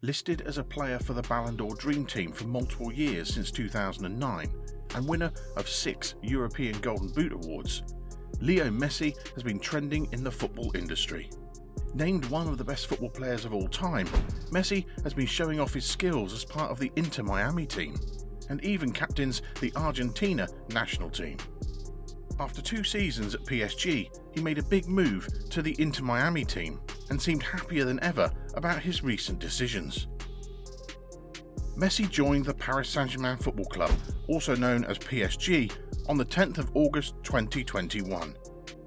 Listed as a player for the Ballon d'Or Dream Team for multiple years since 2009 and winner of 6 European Golden Boot Awards, Leo Messi has been trending in the football industry. Named one of the best football players of all time, Messi has been showing off his skills as part of the Inter Miami team and even captains the Argentina national team. After 2 seasons at PSG, he made a big move to the Inter Miami team and seemed happier than ever about his recent decisions. Messi joined the Paris Saint-Germain Football Club, also known as PSG, on the 10th of August 2021.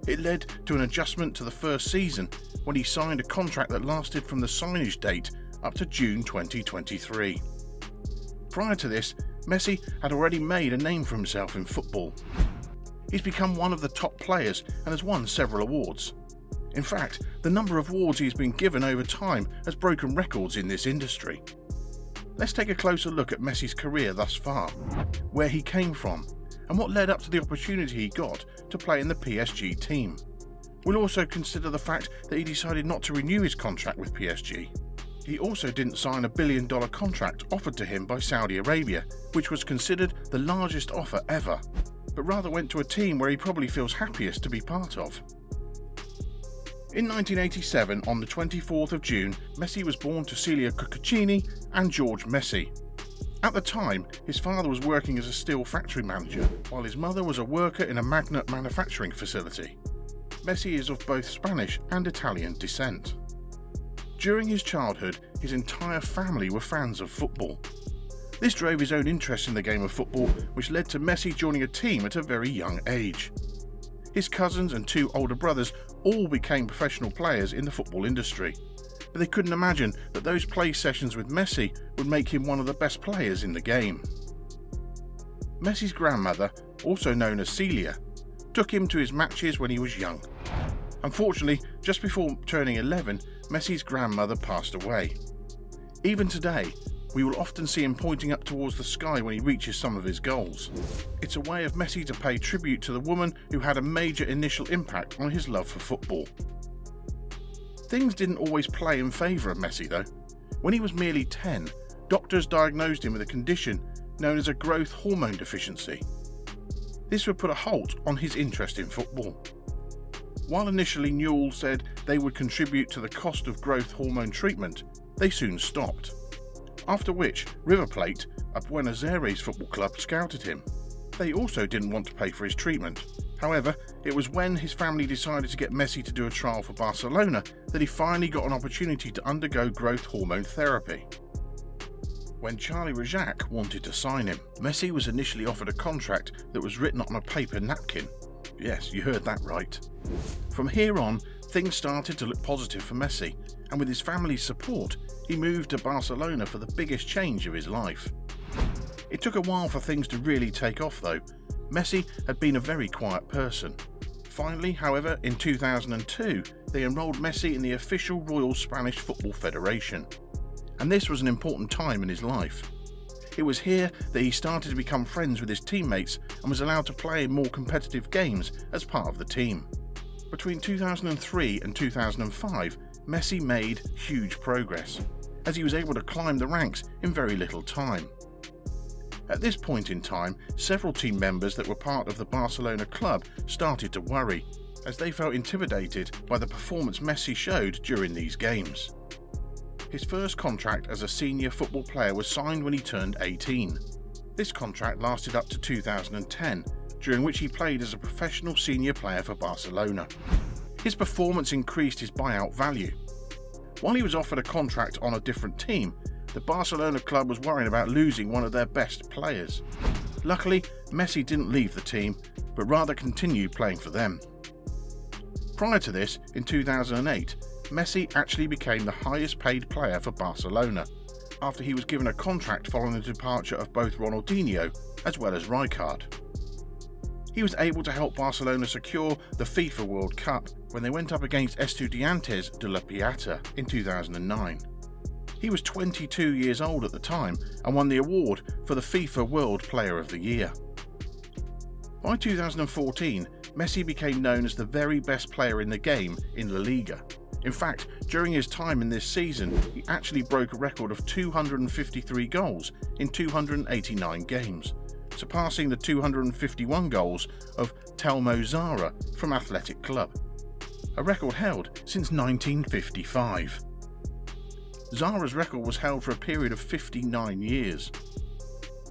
It led to an adjustment to the first season when he signed a contract that lasted from the signage date up to June 2023. Prior to this, Messi had already made a name for himself in football. He's become one of the top players and has won several awards. In fact, the number of awards he's been given over time has broken records in this industry. Let's take a closer look at Messi's career thus far, where he came from, and what led up to the opportunity he got to play in the PSG team. We'll also consider the fact that he decided not to renew his contract with PSG. He also didn't sign a $1 billion contract offered to him by Saudi Arabia, which was considered the largest offer ever, but rather went to a team where he probably feels happiest to be part of. In 1987, on the 24th of June, Messi was born to Celia Cuccuccini and George Messi. At the time, his father was working as a steel factory manager, while his mother was a worker in a magnet manufacturing facility. Messi is of both Spanish and Italian descent. During his childhood, his entire family were fans of football. This drove his own interest in the game of football, which led to Messi joining a team at a very young age. His cousins and 2 older brothers all became professional players in the football industry, but they couldn't imagine that those play sessions with Messi would make him one of the best players in the game. Messi's grandmother, also known as Celia, took him to his matches when he was young. Unfortunately, just before turning 11, Messi's grandmother passed away. Even today, we will often see him pointing up towards the sky when he reaches some of his goals. It's a way of Messi to pay tribute to the woman who had a major initial impact on his love for football. Things didn't always play in favour of Messi though. When he was merely 10, doctors diagnosed him with a condition known as a growth hormone deficiency. This would put a halt on his interest in football. While initially Newell said they would contribute to the cost of growth hormone treatment, they soon stopped. After which, River Plate, a Buenos Aires football club, scouted him. They also didn't want to pay for his treatment. However, it was when his family decided to get Messi to do a trial for Barcelona that he finally got an opportunity to undergo growth hormone therapy. When Charlie Rajak wanted to sign him, Messi was initially offered a contract that was written on a paper napkin. Yes, you heard that right. From here on, things started to look positive for Messi, and with his family's support, he moved to Barcelona for the biggest change of his life. It took a while for things to really take off though. Messi had been a very quiet person. Finally, however, in 2002, they enrolled Messi in the official Royal Spanish Football Federation. And this was an important time in his life. It was here that he started to become friends with his teammates and was allowed to play in more competitive games as part of the team. Between 2003 and 2005, Messi made huge progress, as he was able to climb the ranks in very little time. At this point in time, several team members that were part of the Barcelona club started to worry, as they felt intimidated by the performance Messi showed during these games. His first contract as a senior football player was signed when he turned 18. This contract lasted up to 2010, during which he played as a professional senior player for Barcelona. His performance increased his buyout value. While he was offered a contract on a different team, the Barcelona club was worrying about losing one of their best players. Luckily, Messi didn't leave the team, but rather continued playing for them. Prior to this, in 2008, Messi actually became the highest paid player for Barcelona, after he was given a contract following the departure of both Ronaldinho as well as Rijkaard. He was able to help Barcelona secure the FIFA World Cup when they went up against Estudiantes de La Plata in 2009. He was 22 years old at the time and won the award for the FIFA World Player of the Year. By 2014, Messi became known as the very best player in the game in La Liga, In fact, during his time in this season, he actually broke a record of 253 goals in 289 games, surpassing the 251 goals of Telmo Zara from Athletic Club, a record held since 1955. Zara's record was held for a period of 59 years.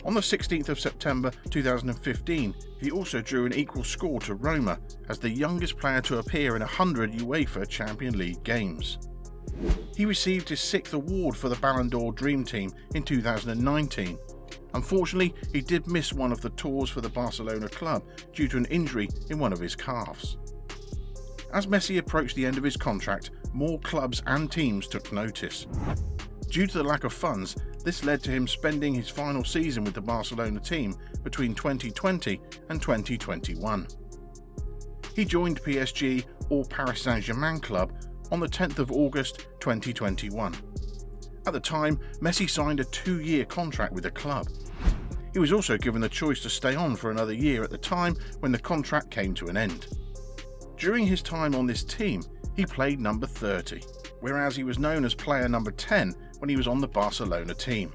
On the 16th of September 2015, he also drew an equal score to Roma as the youngest player to appear in 100 UEFA Champions League games. He received his 6th award for the Ballon d'Or Dream Team in 2019. Unfortunately, he did miss one of the tours for the Barcelona club due to an injury in one of his calves. As Messi approached the end of his contract, more clubs and teams took notice. Due to the lack of funds, this led to him spending his final season with the Barcelona team between 2020 and 2021. He joined PSG or Paris Saint-Germain club on the 10th of August 2021. At the time, Messi signed a 2-year contract with the club. He was also given the choice to stay on for another year at the time when the contract came to an end. During his time on this team, he played number 30, whereas he was known as player number 10 when he was on the Barcelona team.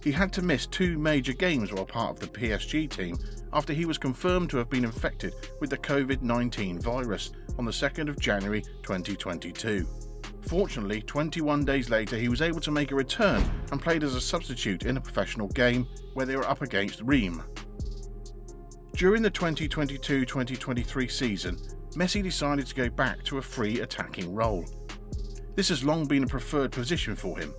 He had to miss 2 major games while part of the PSG team after he was confirmed to have been infected with the COVID-19 virus on the 2nd of January 2022. Fortunately, 21 days later he was able to make a return and played as a substitute in a professional game where they were up against Reims. During the 2022-2023 season, Messi decided to go back to a free attacking role. This has long been a preferred position for him.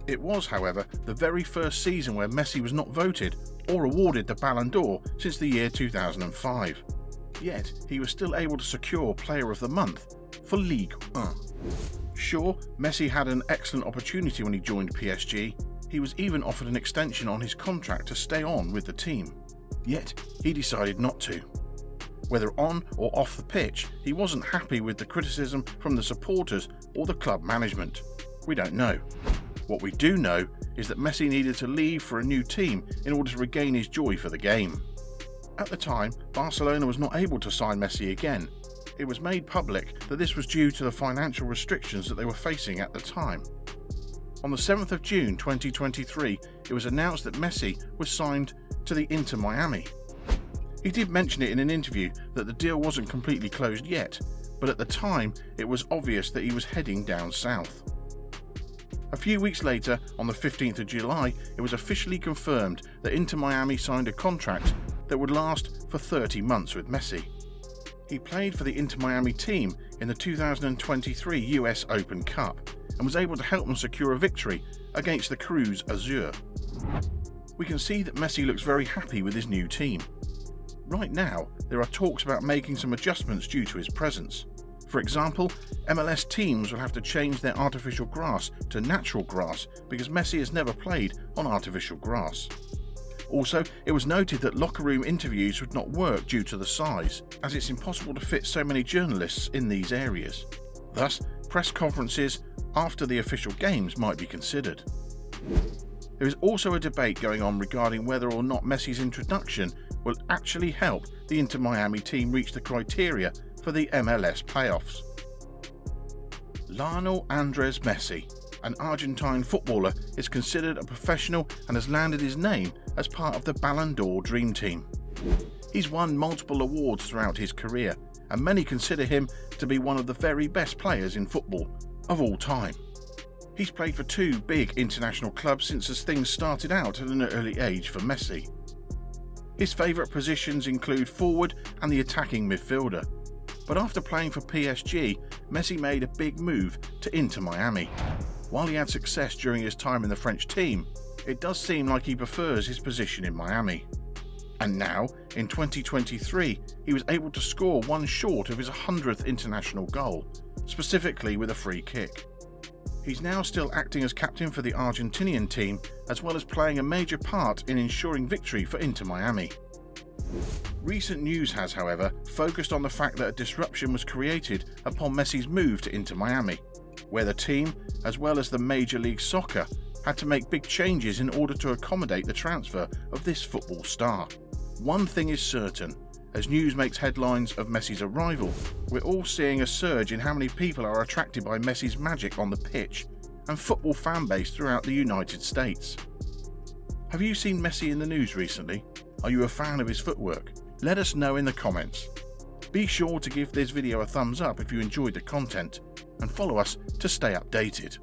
It was, however, the very first season where Messi was not voted or awarded the Ballon d'Or since the year 2005. Yet, he was still able to secure Player of the Month for Ligue 1. Sure, Messi had an excellent opportunity when he joined PSG. He was even offered an extension on his contract to stay on with the team. Yet, he decided not to. Whether on or off the pitch, he wasn't happy with the criticism from the supporters or the club management. We don't know. What we do know is that Messi needed to leave for a new team in order to regain his joy for the game. At the time, Barcelona was not able to sign Messi again. It was made public that this was due to the financial restrictions that they were facing at the time. On the 7th of June 2023, it was announced that Messi was signed to the Inter Miami. He did mention it in an interview that the deal wasn't completely closed yet, but at the time it was obvious that he was heading down south. A few weeks later, on the 15th of July, it was officially confirmed that Inter Miami signed a contract that would last for 30 months with Messi. He played for the Inter Miami team in the 2023 US Open Cup and was able to help them secure a victory against the Cruz Azul. We can see that Messi looks very happy with his new team. Right now, there are talks about making some adjustments due to his presence. For example, MLS teams will have to change their artificial grass to natural grass because Messi has never played on artificial grass. Also, it was noted that locker room interviews would not work due to the size, as it's impossible to fit so many journalists in these areas. Thus, press conferences after the official games might be considered. There is also a debate going on regarding whether or not Messi's introduction will actually help the Inter Miami team reach the criteria for the MLS playoffs. Lionel Andres Messi, an Argentine footballer, is considered a professional and has landed his name as part of the Ballon d'Or Dream Team. He's won multiple awards throughout his career, and many consider him to be one of the very best players in football of all time. He's played for 2 big international clubs since as things started out at an early age for Messi. His favourite positions include forward and the attacking midfielder. But after playing for PSG, Messi made a big move to Inter Miami. While he had success during his time in the French team, it does seem like he prefers his position in Miami. And now, in 2023, he was able to score one short of his 100th international goal, specifically with a free kick. He's now still acting as captain for the Argentinian team, as well as playing a major part in ensuring victory for Inter Miami. Recent news has, however, focused on the fact that a disruption was created upon Messi's move to Inter Miami, where the team, as well as the Major League Soccer, had to make big changes in order to accommodate the transfer of this football star. One thing is certain, As news makes headlines of Messi's arrival, we're all seeing a surge in how many people are attracted by Messi's magic on the pitch and football fan base throughout the United States. Have you seen Messi in the news recently? Are you a fan of his footwork? Let us know in the comments. Be sure to give this video a thumbs up if you enjoyed the content and follow us to stay updated.